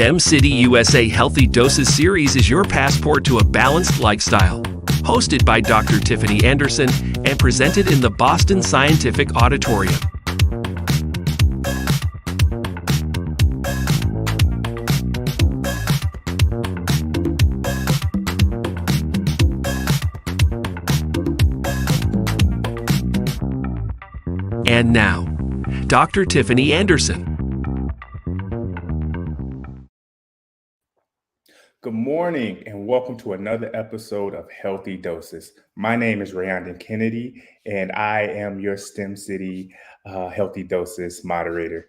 STEM City USA Healthy Doses series is your passport to a balanced lifestyle. Hosted by Dr. Tiffany Anderson and presented in the Boston Scientific Auditorium. And now, Dr. Tiffany Anderson. Good morning and welcome to another episode of Healthy Doses. My name is Rayondon Kennedy and I am your STEM City Healthy Doses moderator.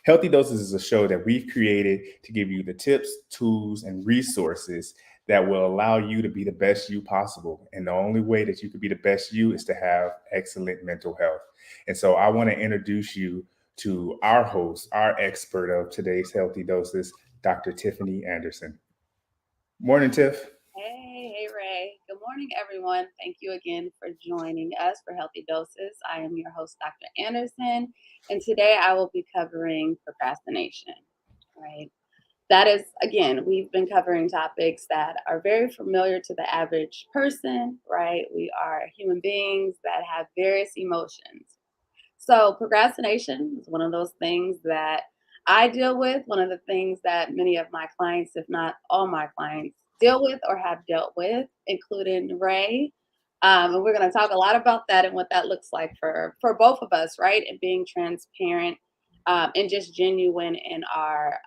Healthy Doses is a show that we've created to give you the tips, tools, and resources that will allow you to be the best you possible. And the only way that you can be the best you is to have excellent mental health. And so I want to introduce you to our host, our expert of today's Healthy Doses, Dr. Tiffany Anderson. Morning, Tiff. Hey, Ray. Good morning, everyone. Thank you again for joining us for Healthy Doses. I am your host, Dr. Anderson, and today I will be covering procrastination, right? That is, again, we've been covering topics that are very familiar to the average person, right? We are human beings that have various emotions. So procrastination is one of those things that I deal with, one of the things that many of my clients, if not all my clients, deal with or have dealt with, including Ray. And we're going to talk a lot about that and what that looks like for both of us, right? And being transparent and just genuine in our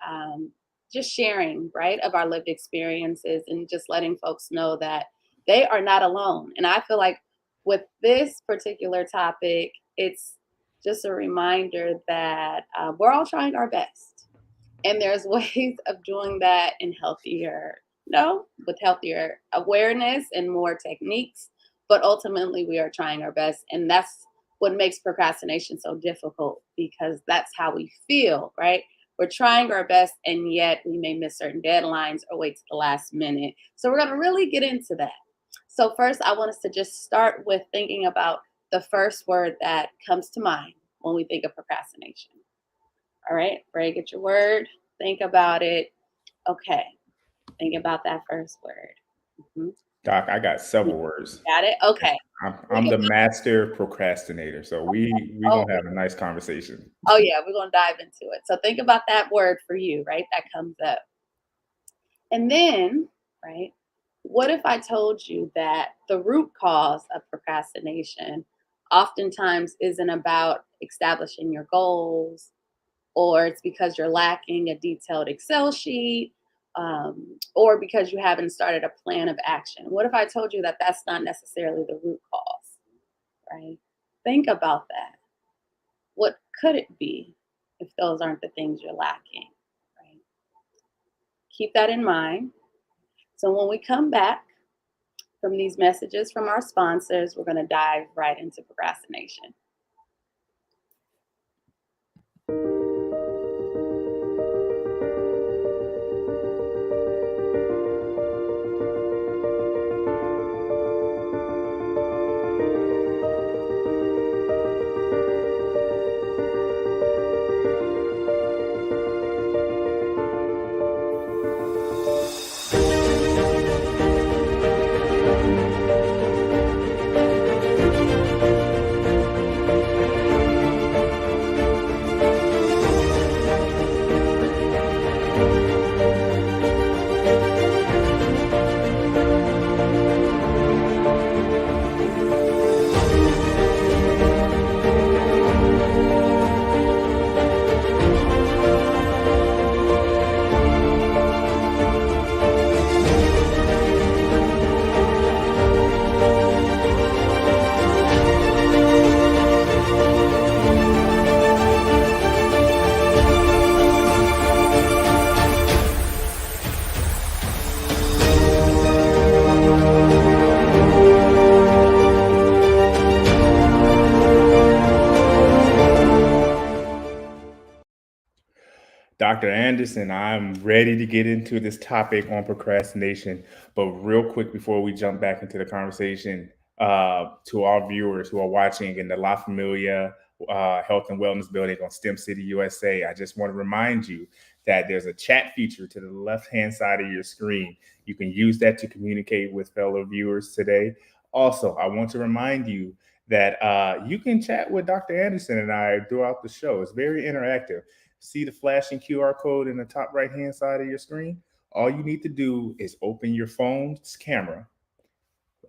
just sharing, right, of our lived experiences and just letting folks know that they are not alone. And I feel like with this particular topic, it's just a reminder that we're all trying our best. And there's ways of doing that in with healthier awareness and more techniques. But ultimately, we are trying our best. And that's what makes procrastination so difficult, because that's how we feel, right? We're trying our best, and yet we may miss certain deadlines or wait to the last minute. So we're going to really get into that. So first, I want us to just start with thinking about the first word that comes to mind when we think of procrastination. All right, Ray, get your word. Think about it. Okay, think about that first word. Mm-hmm. Doc, I got several words. Got it? Okay. I'm the master procrastinator, so we gonna have a nice conversation. Oh yeah, we're gonna dive into it. So think about that word for you, right? That comes up. And then, right, what if I told you that the root cause of procrastination oftentimes isn't about establishing your goals, or it's because you're lacking a detailed Excel sheet, or because you haven't started a plan of action? What if I told you that that's not necessarily the root cause, right? Think about that. What could it be if those aren't the things you're lacking, right? Keep that in mind. So when we come back from these messages from our sponsors, we're going to dive right into procrastination. Dr. Anderson, I'm ready to get into this topic on procrastination. But real quick, before we jump back into the conversation, to our viewers who are watching in the La Familia Health and Wellness Building on STEM City USA, I just want to remind you that there's a chat feature to the left-hand side of your screen. You can use that to communicate with fellow viewers today. Also, I want to remind you that you can chat with Dr. Anderson and I throughout the show. It's very interactive. See the flashing QR code in the top right-hand side of your screen? All you need to do is open your phone's camera,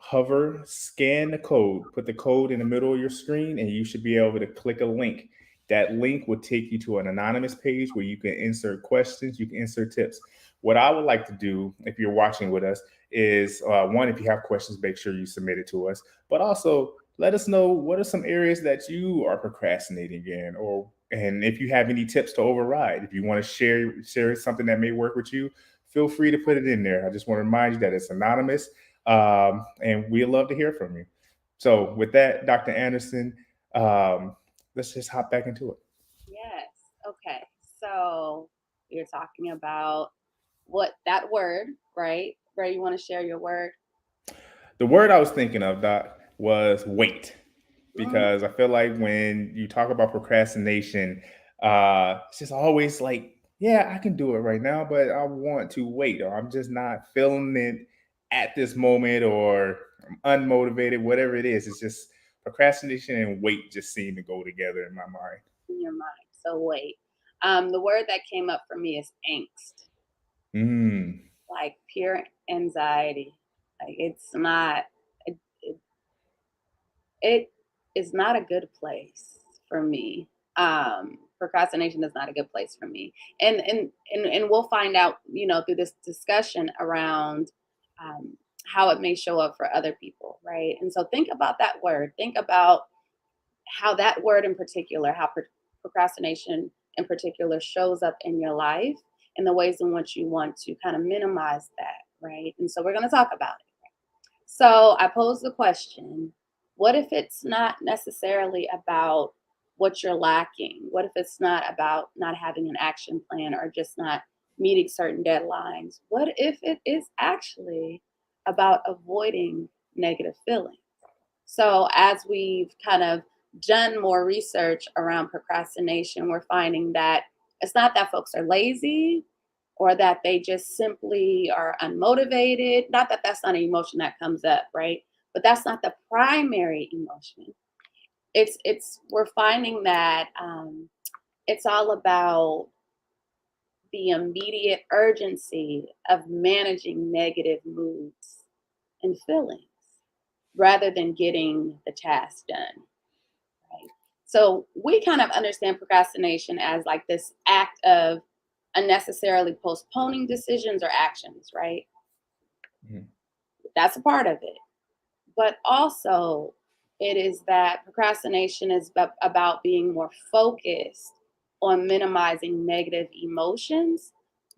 hover, scan the code, put the code in the middle of your screen, and you should be able to click a link. That link will take you to an anonymous page where you can insert questions, you can insert tips. What I would like to do, if you're watching with us, is one, if you have questions, make sure you submit it to us, but also let us know what are some areas that you are procrastinating in, and if you have any tips to override. If you want to share something that may work with you, feel free to put it in there. I just want to remind you that it's anonymous, and we'd love to hear from you. So with that, Dr. Anderson, let's just hop back into it. Yes. Okay. So you're talking about what that word, right? Ray, you want to share your word? The word I was thinking of, Doc, was wait. Because I feel like when you talk about procrastination, it's just always like, yeah, I can do it right now, but I want to wait, or I'm just not feeling it at this moment, or I'm unmotivated, whatever it is. It's just procrastination and wait just seem to go together in my mind. In your mind. So wait. The word that came up for me is angst, like pure anxiety. Like it is not a good place for me. Procrastination is not a good place for me, and we'll find out, through this discussion around how it may show up for other people, right? And so think about that word. Think about how that word in particular, how procrastination in particular shows up in your life, and the ways in which you want to kind of minimize that, right? And so we're going to talk about it. So I pose the question, what if it's not necessarily about what you're lacking? What if it's not about not having an action plan or just not meeting certain deadlines? What if it is actually about avoiding negative feelings? So as we've kind of done more research around procrastination, we're finding that it's not that folks are lazy or that they just simply are unmotivated. Not that that's not an emotion that comes up, right? But that's not the primary emotion. We're finding that it's all about the immediate urgency of managing negative moods and feelings rather than getting the task done. Right? So we kind of understand procrastination as like this act of unnecessarily postponing decisions or actions, right? Mhm. That's a part of it. But also, it is that procrastination is about being more focused on minimizing negative emotions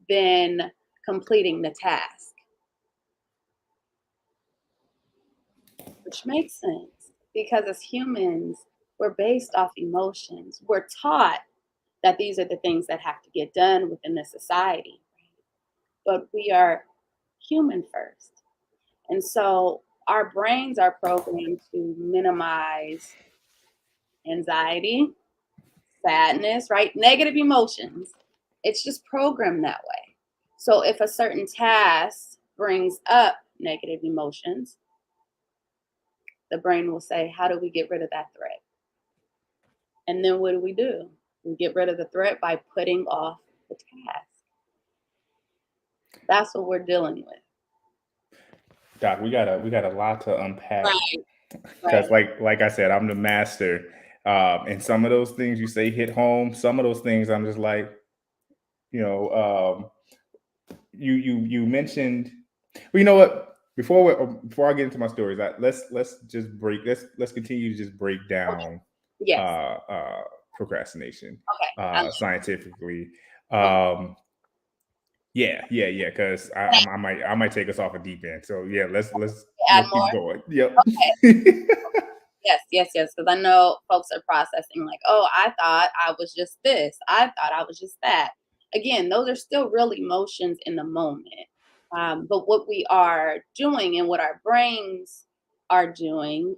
than completing the task, which makes sense because as humans, we're based off emotions. We're taught that these are the things that have to get done within the society, but we are human first. And so our brains are programmed to minimize anxiety, sadness, right? Negative emotions. It's just programmed that way. So if a certain task brings up negative emotions, the brain will say, how do we get rid of that threat? And then what do? We get rid of the threat by putting off the task. That's what we're dealing with. Doc, we got a lot to unpack, Right. because like I said, I'm the master. And some of those things you say hit home. Some of those things I'm just like, you know, you mentioned. Well, you know what? Before I get into my stories, let's continue to just break down Yes. procrastination Okay. scientifically. Okay. Yeah, because I might take us off a deep end. So yeah, let's Add keep more. going. Yep. Okay. Yes. Because I know folks are processing like, oh, I thought I was just this. I thought I was just that. Again, those are still real emotions in the moment. But what we are doing and what our brains are doing,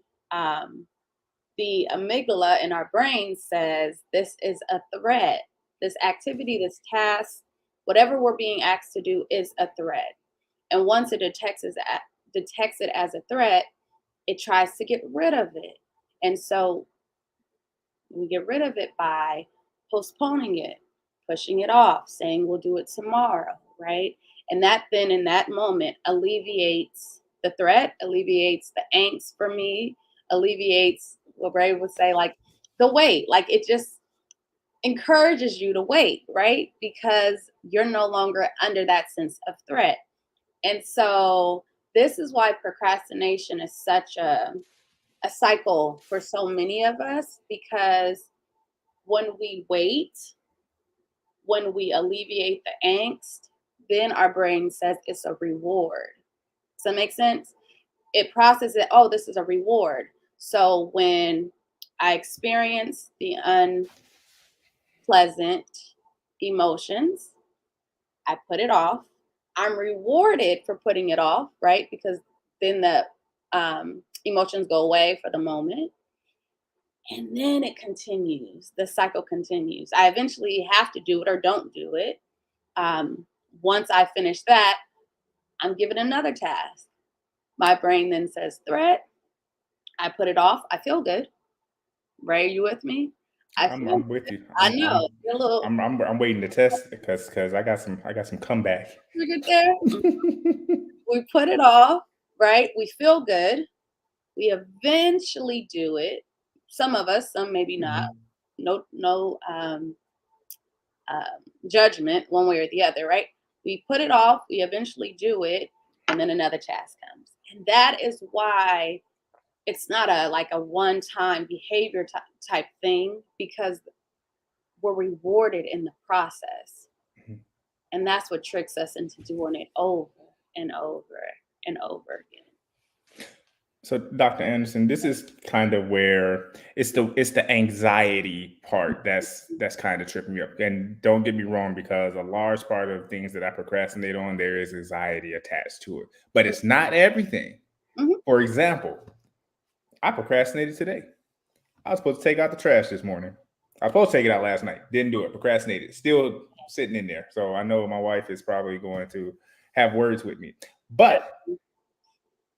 the amygdala in our brain says this is a threat. This activity, this task whatever we're being asked to do is a threat. And once it detects it as a threat, it tries to get rid of it. And so we get rid of it by postponing it, pushing it off, saying we'll do it tomorrow, right? And that then in that moment alleviates the threat, alleviates the angst for me, alleviates what Ray would say, like the wait. Like it just encourages you to wait, right? Because you're no longer under that sense of threat. And so this is why procrastination is such a cycle for so many of us, because when we wait, when we alleviate the angst, then our brain says it's a reward. Does that make sense? It processes it, oh, this is a reward. So when I experience the unpleasant emotions, I put it off. I'm rewarded for putting it off, right? Because then the emotions go away for the moment. And then it continues. The cycle continues. I eventually have to do it or don't do it. Once I finish that, I'm given another task. My brain then says threat. I put it off. I feel good. Ray, are you with me? I'm with you. I know. You're a little I'm waiting to test because I got some comeback. triggered there. We put it off, right? We feel good. We eventually do it. Some of us, some maybe not. No judgment one way or the other, right? We put it off, we eventually do it, and then another task comes. And that is why it's not a one-time behavior type thing, because we're rewarded in the process. Mhm. And that's what tricks us into doing it over and over and over again. So, Dr. Anderson, this is kind of where it's the anxiety part that's kind of tripping me up. And don't get me wrong, because a large part of things that I procrastinate on, there is anxiety attached to it, but it's not everything. Mhm. For example, I procrastinated today. I was supposed to take out the trash this morning. I was supposed to take it out last night. Didn't do it. Procrastinated. Still sitting in there. So I know my wife is probably going to have words with me, but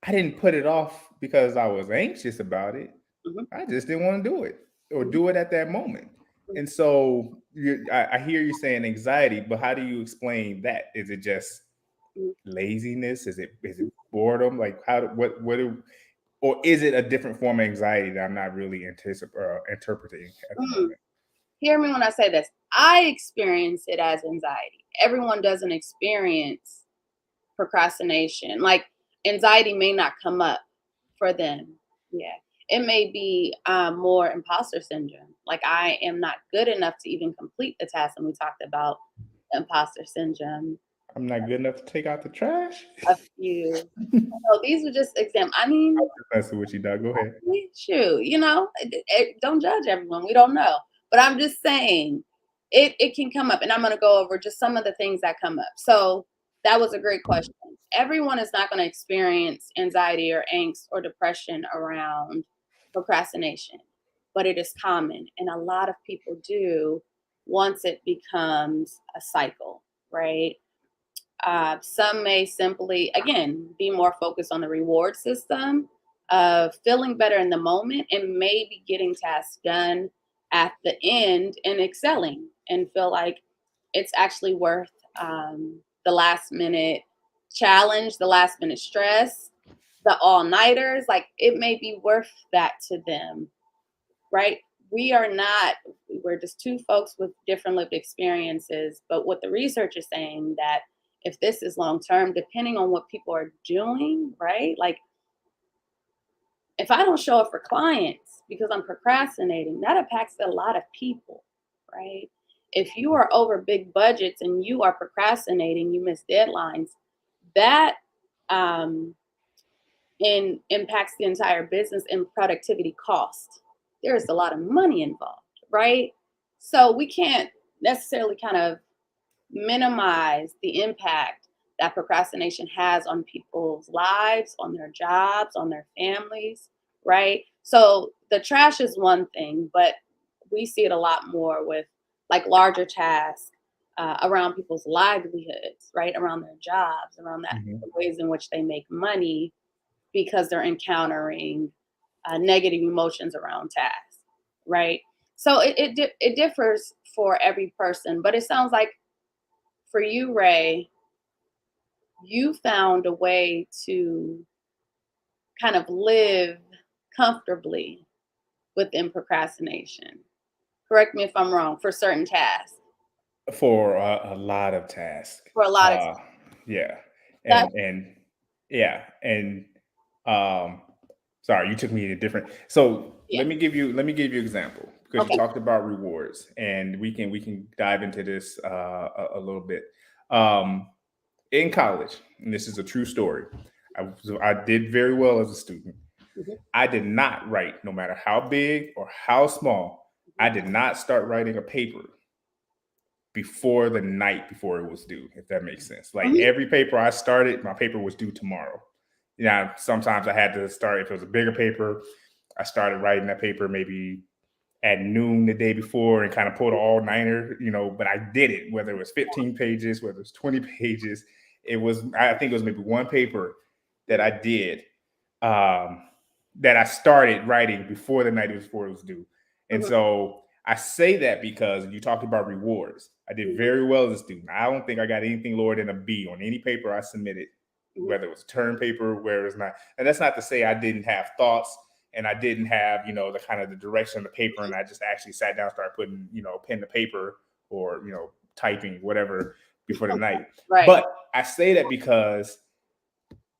I didn't put it off because I was anxious about it. Mhm. I just didn't want to do it or Mhm. do it at that moment. Mhm. And so I hear you saying anxiety, but how do you explain that? Is it just Mhm. laziness? Is it boredom? Like or is it a different form of anxiety that I'm not really interpreting at the Mhm. moment? Hear me when I say this. I experience it as anxiety. Everyone doesn't experience procrastination. Like anxiety may not come up for them. Yeah. It may be more imposter syndrome. Like I am not good enough to even complete the task. And we talked about imposter syndrome I'm not good enough to take out the trash. a few. So these are just examples. I mean, Messing with you, Doc. Go ahead. shoot, don't judge everyone. We don't know. But I'm just saying it can come up. And I'm going to go over just some of the things that come up. So that was a great question. Everyone is not going to experience anxiety or angst or depression around procrastination, but it is common. And a lot of people do once it becomes a cycle, right? Some may simply, again, be more focused on the reward system of feeling better in the moment and maybe getting tasks done at the end and excelling and feel like it's actually worth the last minute challenge, the last minute stress, the all nighters. Like it may be worth that to them, right? We're just two folks with different lived experiences. But what the research is saying that if this is long term, depending on what people are doing, right? Like if I don't show up for clients because I'm procrastinating, that impacts a lot of people, right? If you are over big budgets and you are procrastinating, you miss deadlines, that um, impacts the entire business and productivity cost. There's a lot of money involved, right? So we can't necessarily kind of minimize the impact that procrastination has on people's lives, on their jobs, on their families, right? So the trash is one thing, but we see it a lot more with like larger tasks, around people's livelihoods, right? Around their jobs, around Mhm. the ways in which they make money because they're encountering negative emotions around tasks, right? So it differs for every person, but it sounds like for you, Ray, you found a way to kind of live comfortably within procrastination. Correct me if I'm wrong, for certain tasks, For a lot of tasks. for a lot of Uh, yeah, that. and yeah, and um, sorry, you took me to different. So Yeah. let me give you an example because you Okay. talked about rewards, and we can dive into this a little bit. Um, in college, and this is a true story. I did very well as a student. Mhm, I did not write, no matter how big or how small. I did not start writing a paper before the night before it was due, if that makes sense. Like mhm, every paper I started, my paper was due tomorrow. Yeah, sometimes I had to start, if it was a bigger paper, I started writing that paper maybe at noon the day before and kind of pulled an all-nighter, but I did it, whether it was 15 pages, whether it was 20 pages. I think it was maybe one paper that I did, um, that I started writing before the night before it was due. And mhm, so I say that because you talked about rewards. I did mhm, very well as a student. I don't think I got anything lower than a B on any paper I submitted, mhm, whether it was a term paper, where it's not. And that's not to say I didn't have thoughts and I didn't have, the kind of the direction of the paper. And I just actually sat down, started putting, pen to paper or, typing, whatever before the night. right. But I say that because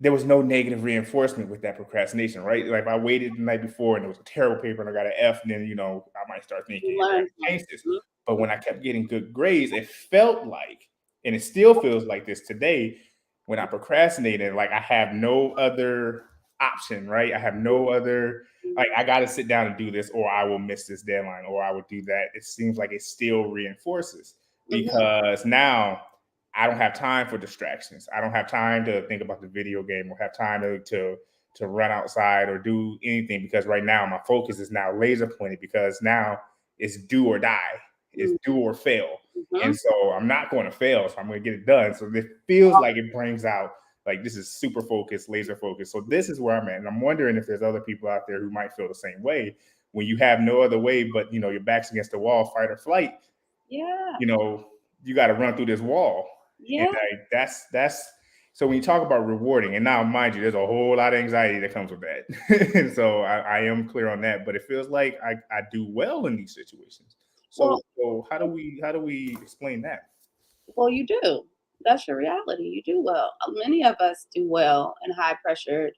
there was no negative reinforcement with that procrastination, right? Like if I waited the night before and it was a terrible paper and I got an F, and then I might start thinking, You I learn gotta from change it. this. Mhm, But when I kept getting good grades, it felt like, and it still feels like this today, when I procrastinated, like I have no other option, right? I have no other, like I gotta sit down and do this, or I will miss this deadline, or I will do that. It seems like it still reinforces mhm, because now I don't have time for distractions. I don't have time to think about the video game or have time to run outside or do anything because right now my focus is now laser pointed because now it's do or die. It's mhm, do or fail. And mhm. so I'm not going to fail. So I'm going to get it done. So it feels like it brings out like this is super focused, laser focused. So this is where I'm at. And I'm wondering if there's other people out there who might feel the same way when you have no other way but your back's against the wall, fight or flight, Yeah, you know, you got to run through this wall. And yeah. like, that's so when you talk about rewarding, and now mind you, there's a whole lot of anxiety that comes with that. And so I am clear on that, but it feels like I do well in these situations. So Well, so how do we explain that? well, you do. That's your reality. You do well. Many of us do well in high pressured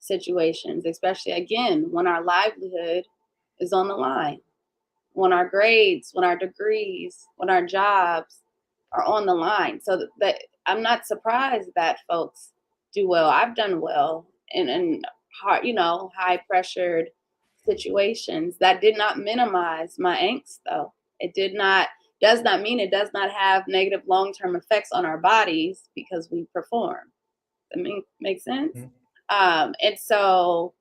situations, especially again when our livelihood is on the line, when our grades, when our degrees, when our jobs are on the line. So that I'm not surprised that folks do well. I've done well in hard, high pressured situations. That did not minimize my angst though. It does not mean it does not have negative long-term effects on our bodies because we perform. That make sense? Mhm. And so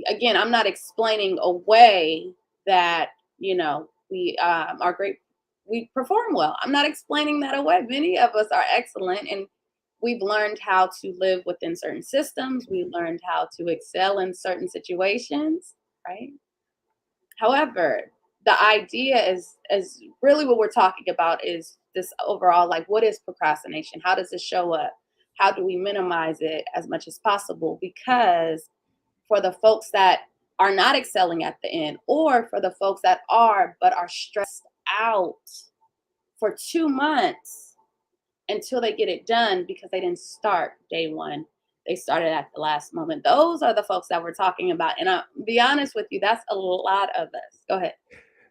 again, I'm not explaining away that we are great, we perform well. I'm not explaining that away. Many of us are excellent, and we've learned how to live within certain systems. We learned how to excel in certain situations, right? However, the idea is really what we're talking about is this overall, like, what is procrastination? How does it show up? How do we minimize it as much as possible? Because for the folks that are not excelling at the end, or for the folks that are but are stressed out for 2 months until they get it done because they didn't start day one, they started at the last moment. Those are the folks that we're talking about, and I'll be honest with you, that's a lot of us. Go ahead.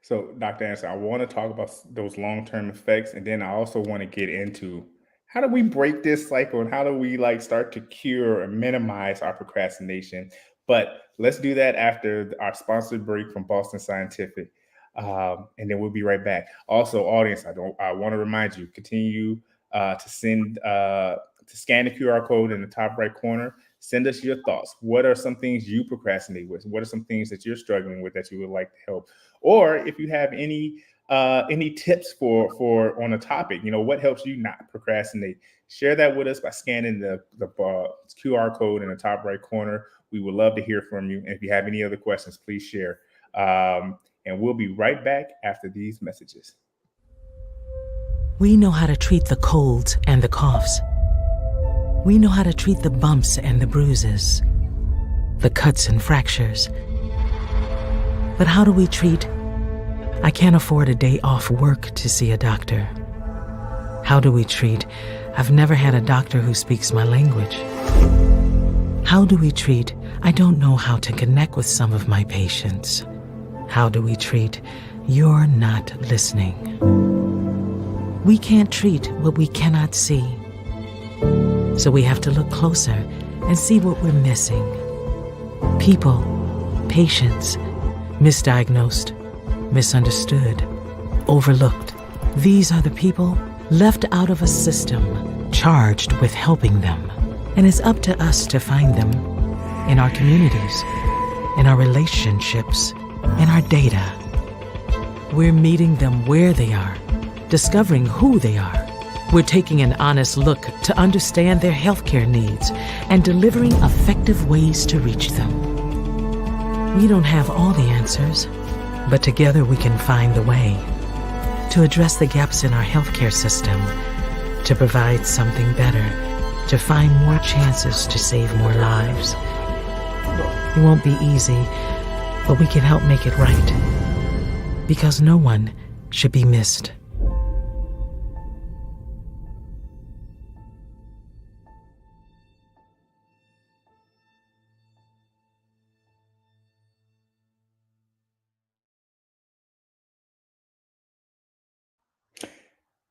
So, Dr. Anderson, I want to talk about those long-term effects, and then I also want to get into how do we break this cycle and how do we like start to cure or minimize our procrastination. But let's do that after our sponsored break from Boston Scientific, and then we'll be right back. Also, audience, I want to remind you, continue to scan the QR code in the top right corner. Send us your thoughts. What are some things you procrastinate with? What are some things that you're struggling with that you would like to help? Or if you have any any tips for on a topic. What helps you not procrastinate? Share that with us by scanning the QR code in the top right corner. We would love to hear from you. And if you have any other questions, please share. And we'll be right back after these messages. We know how to treat the colds and the coughs. We know how to treat the bumps and the bruises, the cuts and fractures. But how do we treat, I can't afford a day off work to see a doctor? How do we treat, I've never had a doctor who speaks my language? How do we treat, I don't know how to connect with some of my patients? How do we treat, you're not listening? We can't treat what we cannot see. So we have to look closer and see what we're missing. People, patients, misdiagnosed, misunderstood, overlooked. These are the people left out of a system charged with helping them. And it's up to us to find them in our communities, in our relationships, in our data. We're meeting them where they are, discovering who they are. We're taking an honest look to understand their healthcare needs and delivering effective ways to reach them. We don't have all the answers, but together we can find the way to address the gaps in our healthcare system, to provide something better, to find more chances to save more lives. It won't be easy, but we can help make it right, because no one should be missed.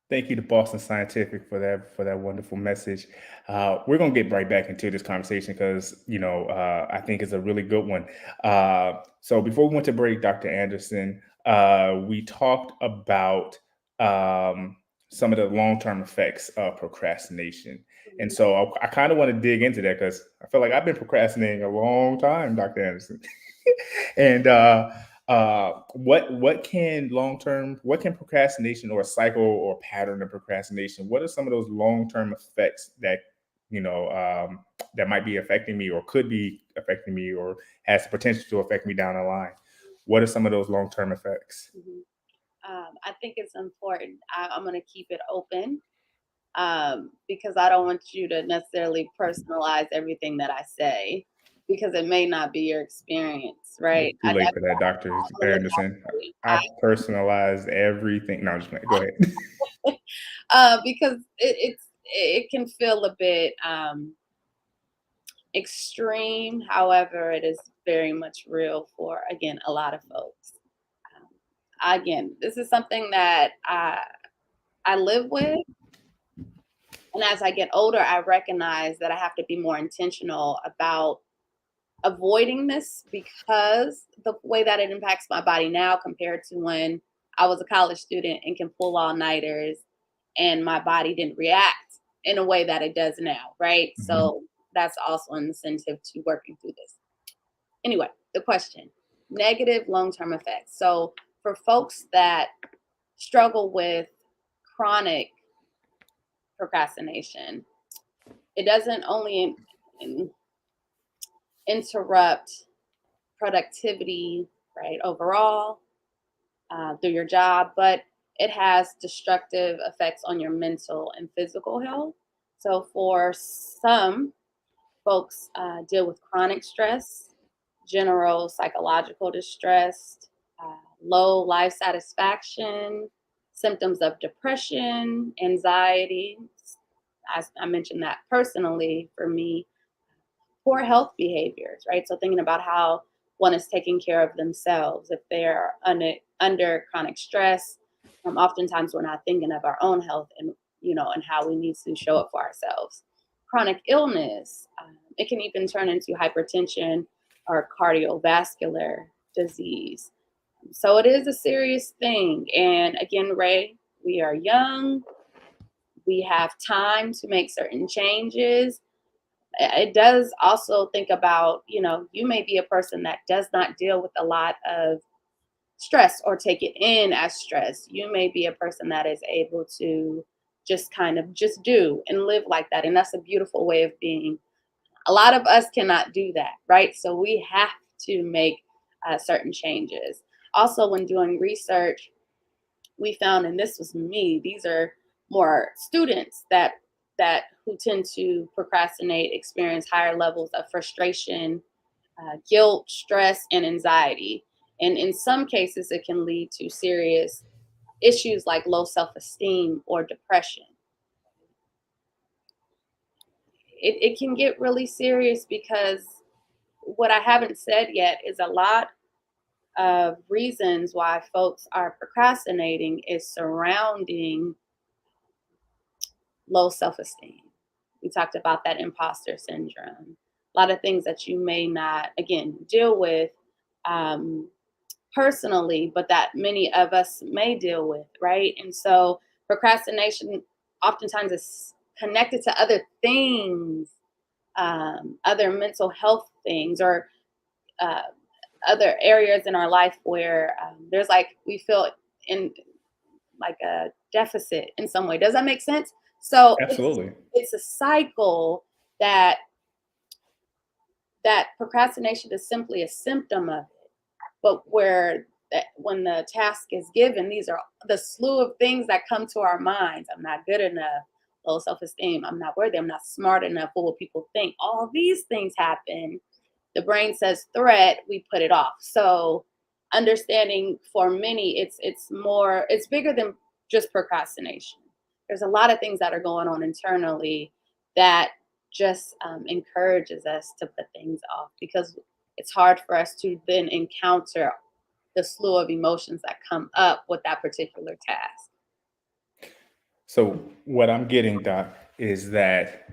Thank you to Boston Scientific for that wonderful message. We're gonna get right back into this conversation because I think it's a really good one. So before we went to break, Dr. Anderson, we talked about some of the long-term effects of procrastination, and so I kind of want to dig into that because I feel like I've been procrastinating a long time, Dr. Anderson, and what can procrastination or a cycle or pattern of procrastination, what are some of those long-term effects that that might be affecting me or could be affecting me or has the potential to affect me down the line? What are some of those long-term effects? I think it's important. I'm going to keep it open because I don't want you to necessarily personalize everything that I say because it may not be your experience, right? Too late for that, Dr. Anderson. I personalize everything. No, I'm just playing. Go ahead. Because it can feel a bit extreme. However, it is very much real for, again, a lot of folks. Again, this is something that I live with. And as I get older, I recognize that I have to be more intentional about avoiding this because the way that it impacts my body now compared to when I was a college student and can pull all-nighters and my body didn't react in a way that it does now, right? Mhm. So that's also an incentive to working through this. Anyway, the question, negative long-term effects. So for folks that struggle with chronic procrastination, it doesn't only interrupt productivity, right, overall through your job, but it has destructive effects on your mental and physical health. So for some folks deal with chronic stress, general psychological distress, low life satisfaction, symptoms of depression, anxiety. I mentioned that personally for me, poor health behaviors, right? So thinking about how one is taking care of themselves if they're under chronic stress. Oftentimes we're not thinking of our own health and and how we need to show up for ourselves. Chronic illness, it can even turn into hypertension or cardiovascular disease. So it is a serious thing. And again, Ray, we are young. We have time to make certain changes. It does also think about, you may be a person that does not deal with a lot of stress or take it in as stress. You may be a person that is able to just kind of just do and live like that. And that's a beautiful way of being. A lot of us cannot do that, right? So we have to make certain changes. Also, when doing research, we found, and this was me, these are more students that who tend to procrastinate experience higher levels of frustration, guilt, stress, and anxiety. And in some cases, it can lead to serious issues like low self-esteem or depression. It can get really serious because what I haven't said yet is a lot of reasons why folks are procrastinating is surrounding low self-esteem. We talked about that imposter syndrome. A lot of things that you may not, again, deal with personally, but that many of us may deal with, right? And so procrastination oftentimes is connected to other things, other mental health things, or uh, other areas in our life where there's like we feel in like a deficit in some way. Does that make sense? So Absolutely. it's a cycle that procrastination is simply a symptom of it. But where that when the task is given, these are the slew of things that come to our minds. I'm not good enough, low self-esteem, I'm not worthy, I'm not smart enough, what will people think? All these things happen. The brain says threat, we put it off. So understanding for many, it's bigger than just procrastination. There's a lot of things that are going on internally that just encourages us to put things off because it's hard for us to then encounter the slew of emotions that come up with that particular task. So what I'm getting, Doc, is that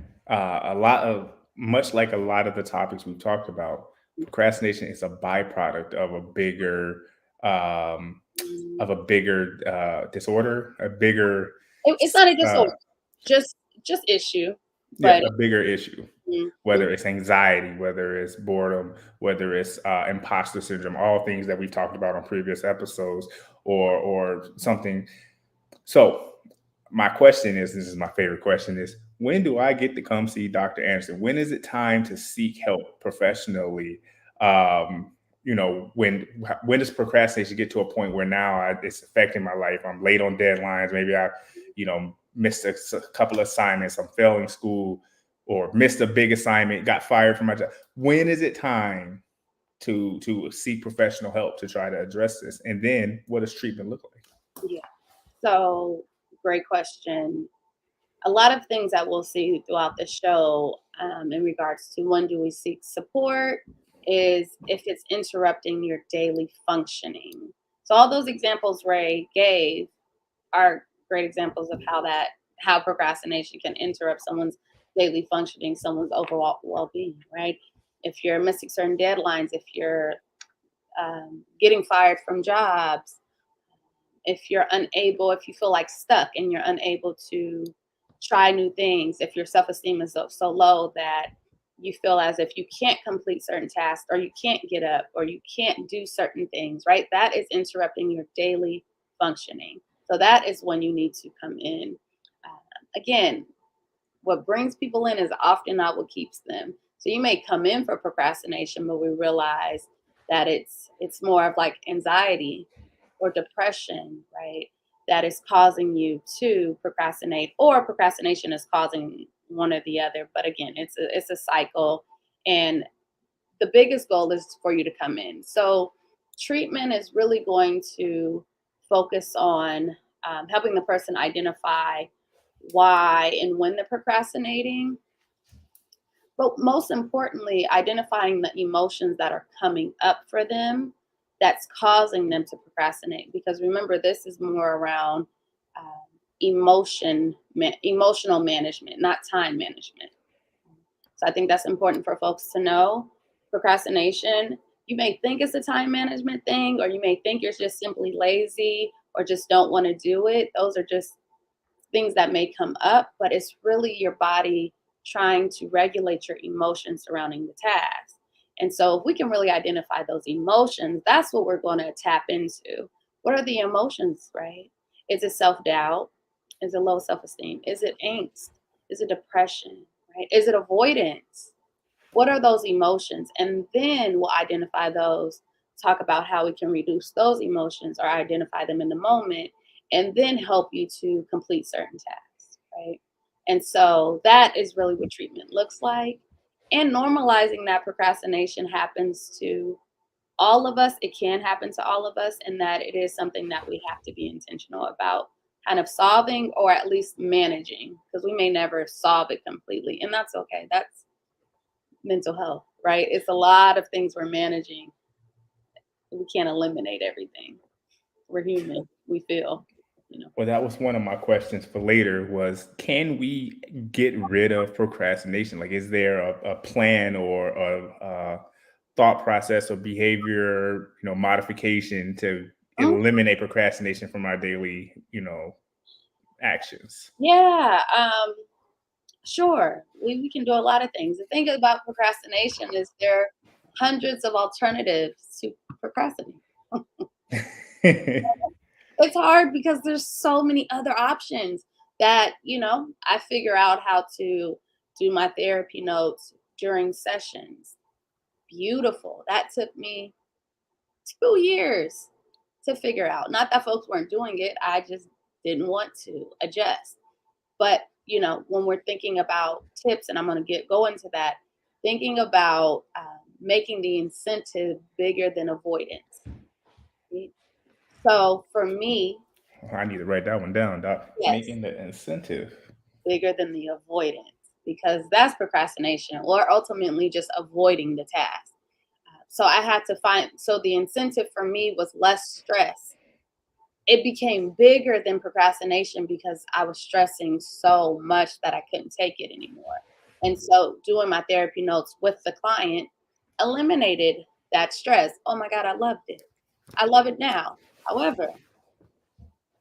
much like a lot of the topics we've talked about, procrastination is a byproduct of a bigger disorder, a bigger It's not a uh, disorder, just issue, yeah, but a bigger issue. mm, Whether it's anxiety, whether it's boredom, whether it's imposter syndrome, all things that we've talked about on previous episodes, or something. So my question is, this is my favorite question, is when do I get to come see Dr. Anderson? When is it time to seek help professionally? When does procrastination get to a point where now it's affecting my life? I'm late on deadlines. Maybe I, missed a couple of assignments. I'm failing school or missed a big assignment, got fired from my job. When is it time to seek professional help to try to address this? And then what does treatment look like? yeah. So great question. A lot of things that we'll see throughout the show in regards to when do we seek support is if it's interrupting your daily functioning. So all those examples Ray gave are great examples of how procrastination can interrupt someone's daily functioning, someone's overall well-being, right? If you're missing certain deadlines, if you're getting fired from jobs, if you feel like stuck and you're unable to try new things, if your self-esteem is so low that you feel as if you can't complete certain tasks or you can't get up or you can't do certain things, right? That is interrupting your daily functioning. So that is when you need to come in. Again, what brings people in is often not what keeps them. So you may come in for procrastination, but we realize that it's more of like anxiety or depression, right? That is causing you to procrastinate, or procrastination is causing one or the other. But again, it's a cycle, and the biggest goal is for you to come in. So treatment is really going to focus on helping the person identify why and when they're procrastinating, but most importantly, identifying the emotions that are coming up for them that's causing them to procrastinate. Because remember, this is more around emotional management, not time management. So I think that's important for folks to know. Procrastination, you may think it's a time management thing, or you may think you're just simply lazy or just don't want to do it. Those are just things that may come up, but it's really your body trying to regulate your emotions surrounding the task. And so if we can really identify those emotions, that's what we're going to tap into. What are the emotions, right? Is it self-doubt? Is it low self-esteem? Is it angst? Is it depression, right? Is it avoidance? What are those emotions? And then we'll identify those, talk about how we can reduce those emotions or identify them in the moment, and then help you to complete certain tasks, right? And so that is really what treatment looks like. And normalizing that procrastination happens to all of us. It can happen to all of us, and that it is something that we have to be intentional about kind of solving or at least managing, because we may never solve it completely. And that's okay. That's mental health, right? It's a lot of things we're managing. We can't eliminate everything. We're human. We feel, Well, that was one of my questions for later was, can we get rid of procrastination? Like, is there a plan or a thought process or behavior, modification to Mhm. eliminate procrastination from our daily, actions? Yeah. Sure. We can do a lot of things. The thing about procrastination is there are hundreds of alternatives to procrastinate. It's hard because there's so many other options that, I figure out how to do my therapy notes during sessions. Beautiful. That took me 2 years to figure out. Not that folks weren't doing it, I just didn't want to adjust. But, when we're thinking about tips, and I'm going to go into that, thinking about making the incentive bigger than avoidance. Right? So for me, I need to write that one down, Doc. yes, Making the incentive. bigger than the avoidance, because that's procrastination or ultimately just avoiding the task. So I had to so the incentive for me was less stress. It became bigger than procrastination because I was stressing so much that I couldn't take it anymore. And so doing my therapy notes with the client eliminated that stress. Oh my God, I loved it. I love it now. However,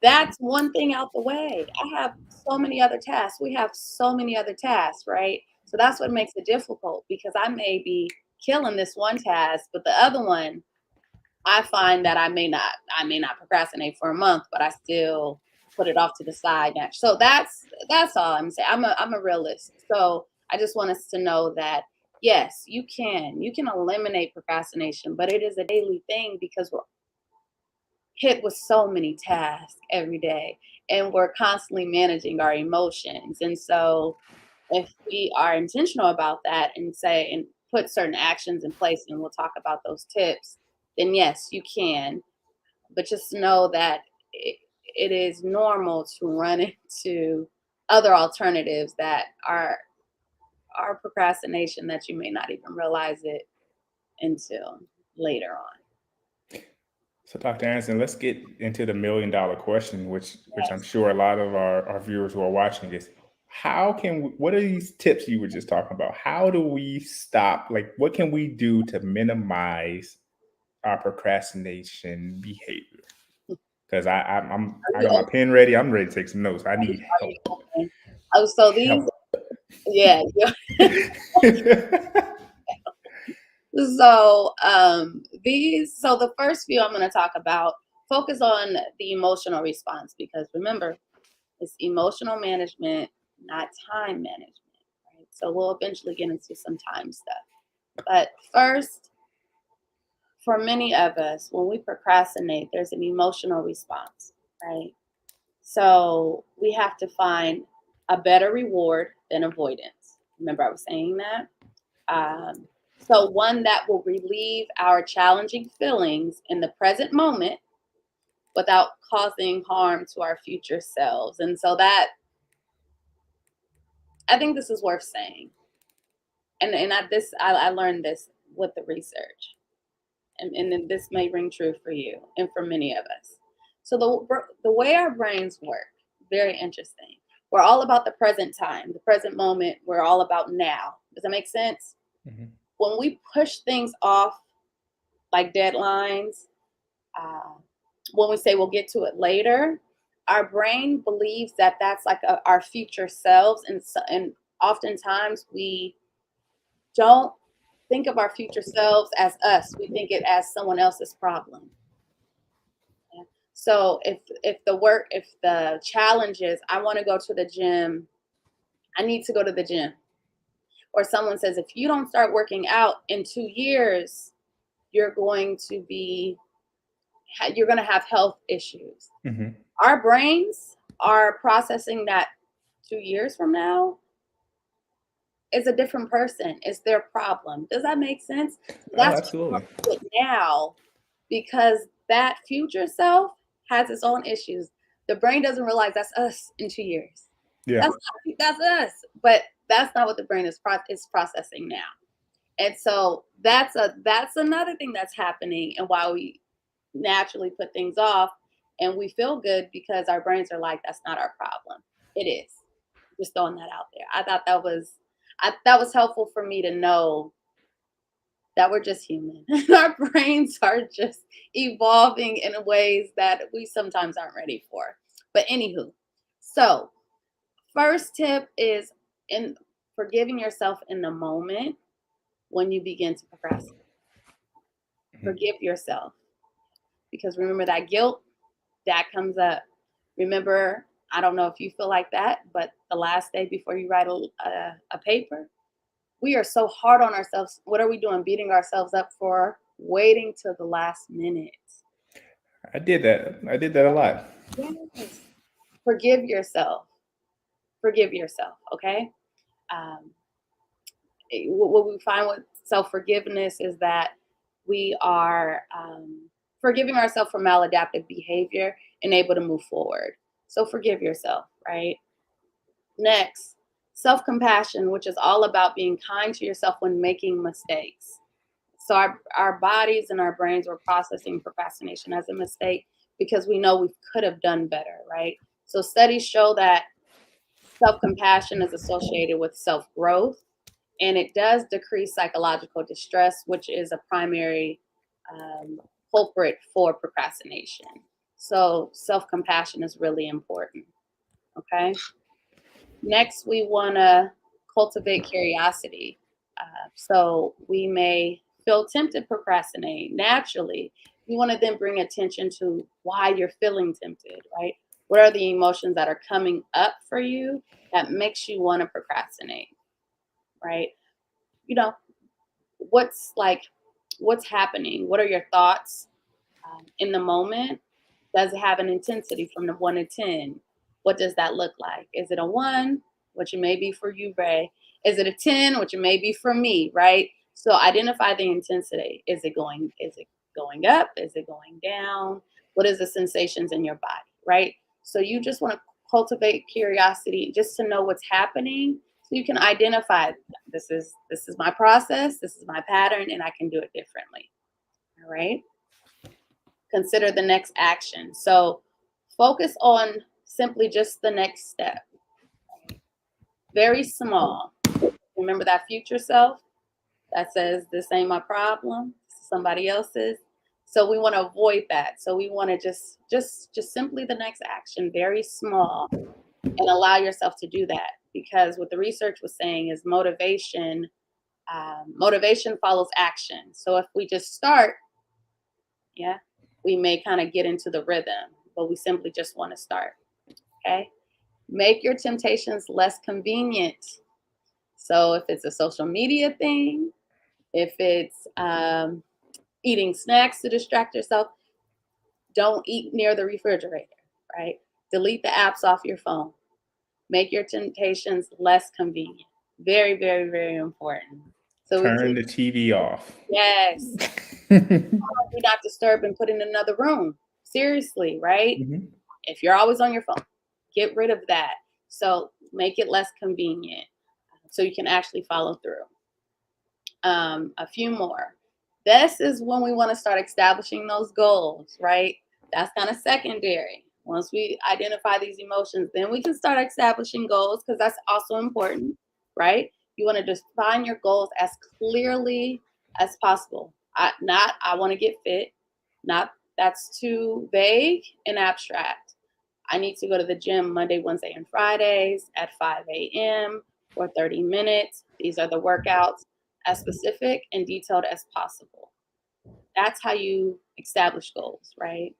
that's one thing out the way. I have so many other tasks. We have so many other tasks, right? So that's what makes it difficult, because I may be killing this one task, but the other one, I find that I may not procrastinate for a month, but I still put it off to the side next. So that's all I'm saying. I'm a realist. So I just want us to know that yes, you can eliminate procrastination, but it is a daily thing because we're hit with so many tasks every day, and we're constantly managing our emotions. And so if we are intentional about that and put certain actions in place, and we'll talk about those tips, then yes, you can. But just know that it is normal to run into other alternatives that are procrastination that you may not even realize it until later on. So, Dr. Anderson, let's get into the $1,000,000 question, which I'm Yes. sure a lot of our viewers who are watching is, what are these tips you were just talking about? How do we stop? Like, what can we do to minimize our procrastination behavior? Because I Are got my you pen ready. I'm ready to take some notes. I open? need Are help. you open? Oh, so these, Help. yeah. So the first few I'm going to talk about focus on the emotional response, because remember, it's emotional management, not time management, right? So we'll eventually get into some time stuff. But first, for many of us, when we procrastinate, there's an emotional response, right? So we have to find a better reward than avoidance. Remember, I was saying that? Um, so one that will relieve our challenging feelings in the present moment without causing harm to our future selves. And so I think this is worth saying. I learned this with the research, and then this may ring true for you and for many of us. So the way our brains work, very interesting. We're all about the present time, the present moment. We're all about now. Does that make sense? Mhm. When we push things off, like deadlines, uh, when we say we'll get to it later, our brain believes that that's like our future selves, and oftentimes we don't think of our future selves as us. We think it as someone else's problem. Yeah. So if the challenge is, I want to go to the gym, I need to go to the gym. Or someone says, if you don't start working out in 2 years, you're going to have health issues. Mm-hmm. Our brains are processing that 2 years from now is a different person. It's their problem. Does that make sense? That's Absolutely. Now, because that future self has its own issues. The brain doesn't realize that's us in 2 years. Yeah. That's us. But that's not what the brain is processing now. And so that's another thing that's happening, and why we naturally put things off, and we feel good because our brains are like, that's not our problem. It is. Just throwing that out there. I thought that was helpful for me to know that we're just human. Our brains are just evolving in ways that we sometimes aren't ready for. But anywho, so first tip is in forgiving yourself in the moment when you begin to procrastinate. Mm-hmm. Forgive yourself. Because remember, that guilt, that comes up. Remember, I don't know if you feel like that, but the last day before you write a paper, we are so hard on ourselves. What are we doing? Beating ourselves up for waiting till the last minute. I did that a lot. Yes. Forgive yourself. Forgive yourself, okay? What we find with self-forgiveness is that we are forgiving ourselves for maladaptive behavior and able to move forward. So forgive yourself, right? Next, self-compassion, which is all about being kind to yourself when making mistakes. So our bodies and our brains were processing procrastination as a mistake because we know we could have done better, right? So studies show that self-compassion is associated with self-growth, and it does decrease psychological distress, which is a primary culprit for procrastination. So self-compassion is really important, okay? Next, we want to cultivate curiosity. So we may feel tempted to procrastinate naturally. You want to then bring attention to why you're feeling tempted, right? What are the emotions that are coming up for you that makes you want to procrastinate, right? You know, what's happening? What are your thoughts in the moment? Does it have an intensity from the 1 to 10? What does that look like? Is it a 1, which it may be for you, Ray? Is it a 10, which it may be for me, right? So identify the intensity. Is it going up? Is it going down? What is the sensations in your body, right? So you just want to cultivate curiosity just to know what's happening, so you can identify this is my process, this is my pattern, and I can do it differently. All right. Consider the next action. So focus on simply just the next step. Very small. Remember that future self that says, this ain't my problem, this is somebody else's. So we want to avoid that. So we want to just simply the next action, very small, and allow yourself to do that. Because what the research was saying is motivation follows action. So if we just start, we may kind of get into the rhythm, but we simply just want to start. Okay. Make your temptations less convenient. So if it's a social media thing, if it's eating snacks to distract yourself, don't eat near the refrigerator, right? Delete the apps off your phone. Make your temptations less convenient. Very, very, very important. So turn the TV off. Yes. Do not disturb and put in another room. Seriously, right? Mm-hmm. If you're always on your phone, get rid of that. So make it less convenient so you can actually follow through. A few more. This is when we want to start establishing those goals, right? That's kind of secondary. Once we identify these emotions, then we can start establishing goals, because that's also important, right? You want to define your goals as clearly as possible. I want to get fit. Not that's too vague and abstract. I need to go to the gym Monday, Wednesday, and Fridays at 5 a.m. for 30 minutes. These are the workouts. as specific and detailed as possible. That's how you establish goals, right?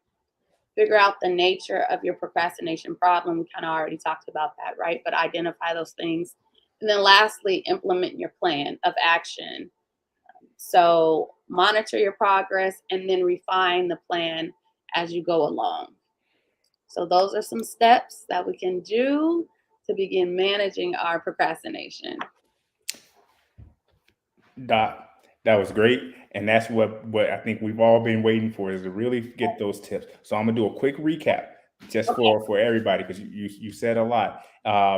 Figure out the nature of your procrastination problem. We kind of already talked about that, right? But identify those things. And then lastly, implement your plan of action. So monitor your progress and then refine the plan as you go along. So those are some steps that we can do to begin managing our procrastination. Doc, that was great. And that's what I think we've all been waiting for, is to really get those tips. So I'm gonna do a quick recap just for everybody, because you said a lot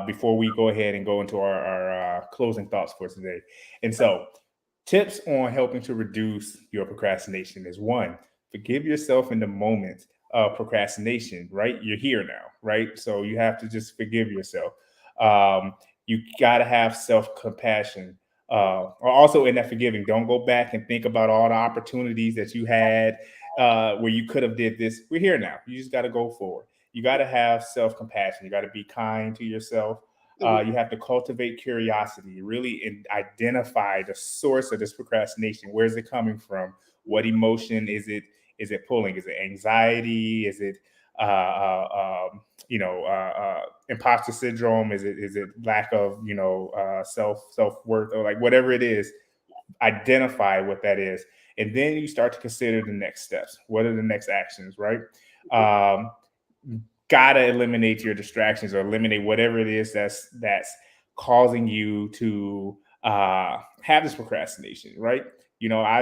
before we go ahead and go into our closing thoughts for today. And so tips on helping to reduce your procrastination is: one, forgive yourself in the moment of procrastination, right? You're here now, right? So you have to just forgive yourself. You got to have self-compassion. Or also in that forgiving, don't go back and think about all the opportunities that you had where you could have did this. We're here now. You just got to go forward. You got to have self-compassion. You got to be kind to yourself. You have to cultivate curiosity, really identify the source of this procrastination. Where is it coming from? What emotion is it? Is it pulling? Is it anxiety? Is it imposter syndrome? Is it lack of self-worth, or like whatever it is? Identify what that is, and then you start to consider the next steps. What are the next actions, right? Gotta eliminate your distractions, or eliminate whatever it is that's causing you to have this procrastination, right?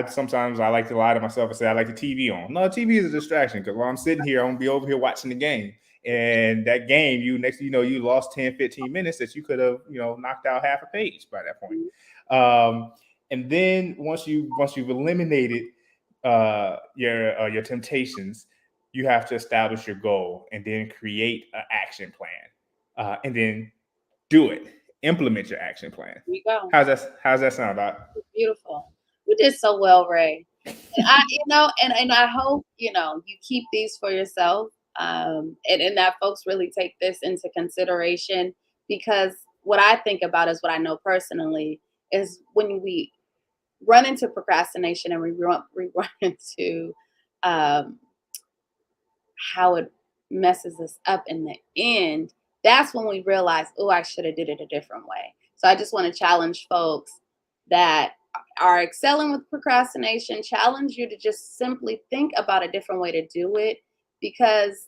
Sometimes I like to lie to myself and say I like the TV on. No, TV is a distraction, because while I'm sitting here, I'm gonna be over here watching the game. And that game, you lost 10, 15 minutes that you could have, knocked out half a page by that point. And then once you've eliminated your temptations, you have to establish your goal and then create an action plan, and then do it. Implement your action plan. There you go. How's that sound, Doc? Beautiful. You did so well, Ray. And I hope you keep these for yourself, and that folks really take this into consideration, because what I think about is what I know personally is when we run into procrastination and we run into how it messes us up in the end, that's when we realize, oh, I should have did it a different way. So I just want to challenge folks that are excelling with procrastination, challenge you to just simply think about a different way to do it, because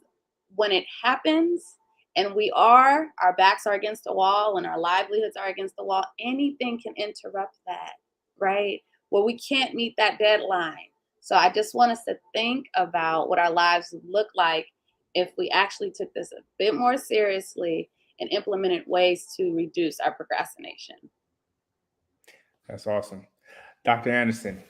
when it happens and our backs are against the wall and our livelihoods are against the wall, anything can interrupt that, right? Well, we can't meet that deadline. So I just want us to think about what our lives would look like if we actually took this a bit more seriously and implemented ways to reduce our procrastination. That's awesome. Dr. Anderson,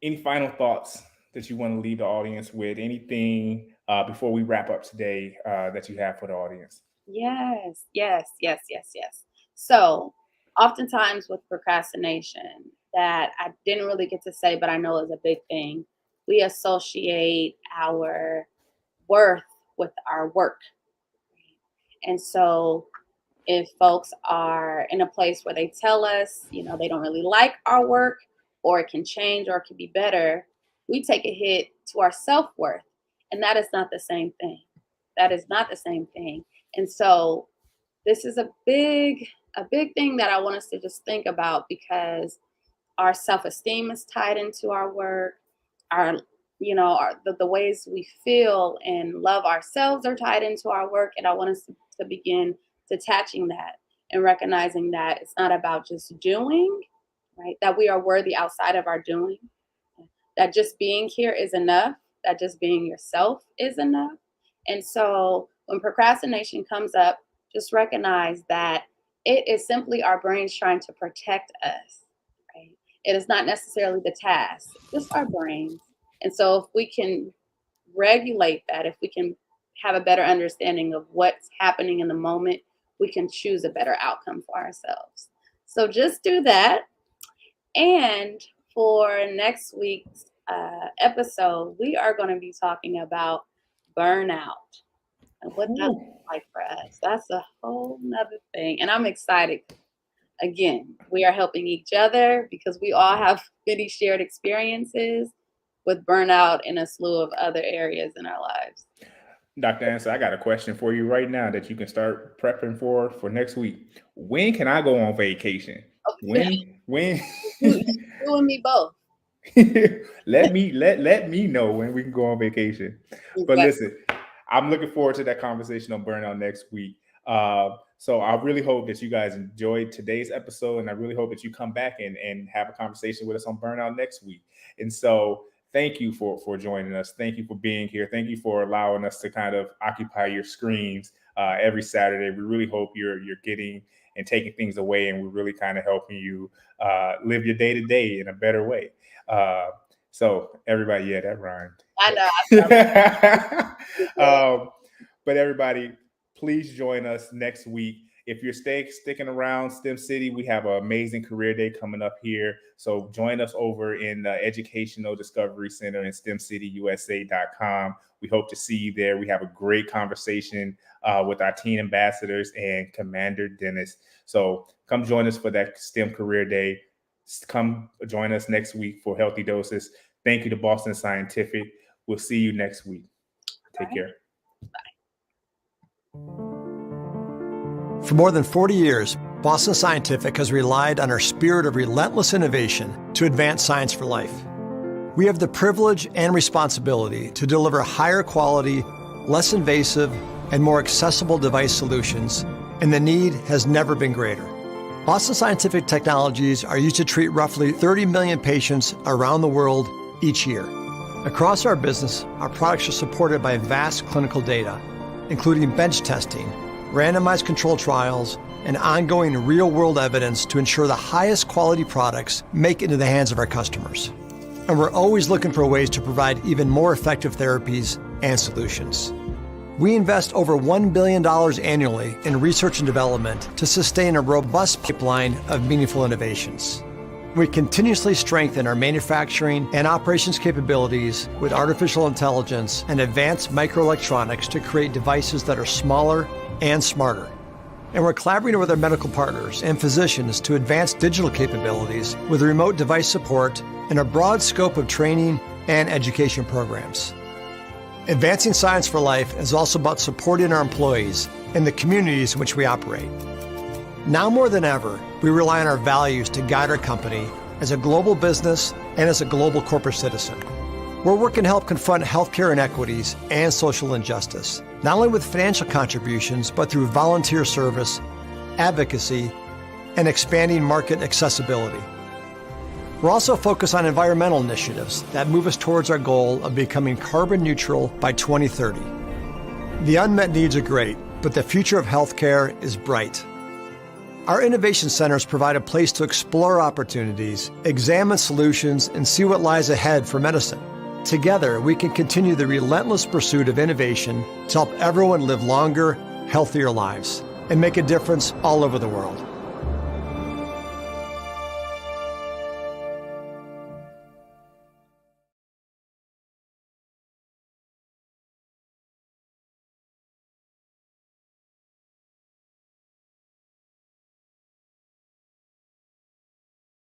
any final thoughts that you want to leave the audience with? Anything before we wrap up today that you have for the audience? Yes. So oftentimes with procrastination, that I didn't really get to say, but I know is a big thing, we associate our worth with our work. And so if folks are in a place where they tell us, they don't really like our work, or it can change, or it can be better, we take a hit to our self-worth. And that is not the same thing. That is not the same thing. And so this is a big thing that I want us to just think about, because our self-esteem is tied into our work. The ways we feel and love ourselves are tied into our work. And I want us to begin detaching that and recognizing that it's not about just doing, right? That we are worthy outside of our doing. That just being here is enough. That just being yourself is enough. And so when procrastination comes up, just recognize that it is simply our brains trying to protect us, right? It is not necessarily the task, just our brains. And so if we can regulate that, if we can have a better understanding of what's happening in the moment, we can choose a better outcome for ourselves. So just do that. And for next week's episode, we are going to be talking about burnout and what that looks like for us. That's a whole nother thing. And I'm excited. again, we are helping each other because we all have many shared experiences with burnout in a slew of other areas in our lives. Dr. Anderson, I got a question for you right now that you can start prepping for next week. When can I go on vacation? Okay. When? You and me both. let me know when we can go on vacation. Exactly. But listen, I'm looking forward to that conversation on burnout next week. So I really hope that you guys enjoyed today's episode, and I really hope that you come back and have a conversation with us on burnout next week. And so thank you for joining us. Thank you for being here. Thank you for allowing us to kind of occupy your screens every Saturday. We really hope you're getting and taking things away, and we're really kind of helping you live your day to day in a better way. So everybody, yeah, that rhymed. I know. But everybody, please join us next week. If you're sticking around STEM City, we have an amazing career day coming up here. So join us over in the Educational Discovery Center in STEMCityUSA.com. We hope to see you there. We have a great conversation with our teen ambassadors and Commander Dennis. So come join us for that STEM career day. Come join us next week for Healthy Doses. Thank you to Boston Scientific. We'll see you next week. Take care. For more than 40 years, Boston Scientific has relied on our spirit of relentless innovation to advance science for life. We have the privilege and responsibility to deliver higher quality, less invasive, and more accessible device solutions, and the need has never been greater. Boston Scientific technologies are used to treat roughly 30 million patients around the world each year. Across our business, our products are supported by vast clinical data, including bench testing, randomized control trials, and ongoing real-world evidence to ensure the highest quality products make it into the hands of our customers. And we're always looking for ways to provide even more effective therapies and solutions. We invest over $1 billion annually in research and development to sustain a robust pipeline of meaningful innovations. We continuously strengthen our manufacturing and operations capabilities with artificial intelligence and advanced microelectronics to create devices that are smaller and smarter. And we're collaborating with our medical partners and physicians to advance digital capabilities with remote device support and a broad scope of training and education programs. Advancing science for life is also about supporting our employees and the communities in which we operate. Now more than ever, we rely on our values to guide our company as a global business and as a global corporate citizen. We're working to help confront healthcare inequities and social injustice, not only with financial contributions, but through volunteer service, advocacy, and expanding market accessibility. We're also focused on environmental initiatives that move us towards our goal of becoming carbon neutral by 2030. The unmet needs are great, but the future of healthcare is bright. Our innovation centers provide a place to explore opportunities, examine solutions, and see what lies ahead for medicine. Together, we can continue the relentless pursuit of innovation to help everyone live longer, healthier lives and make a difference all over the world.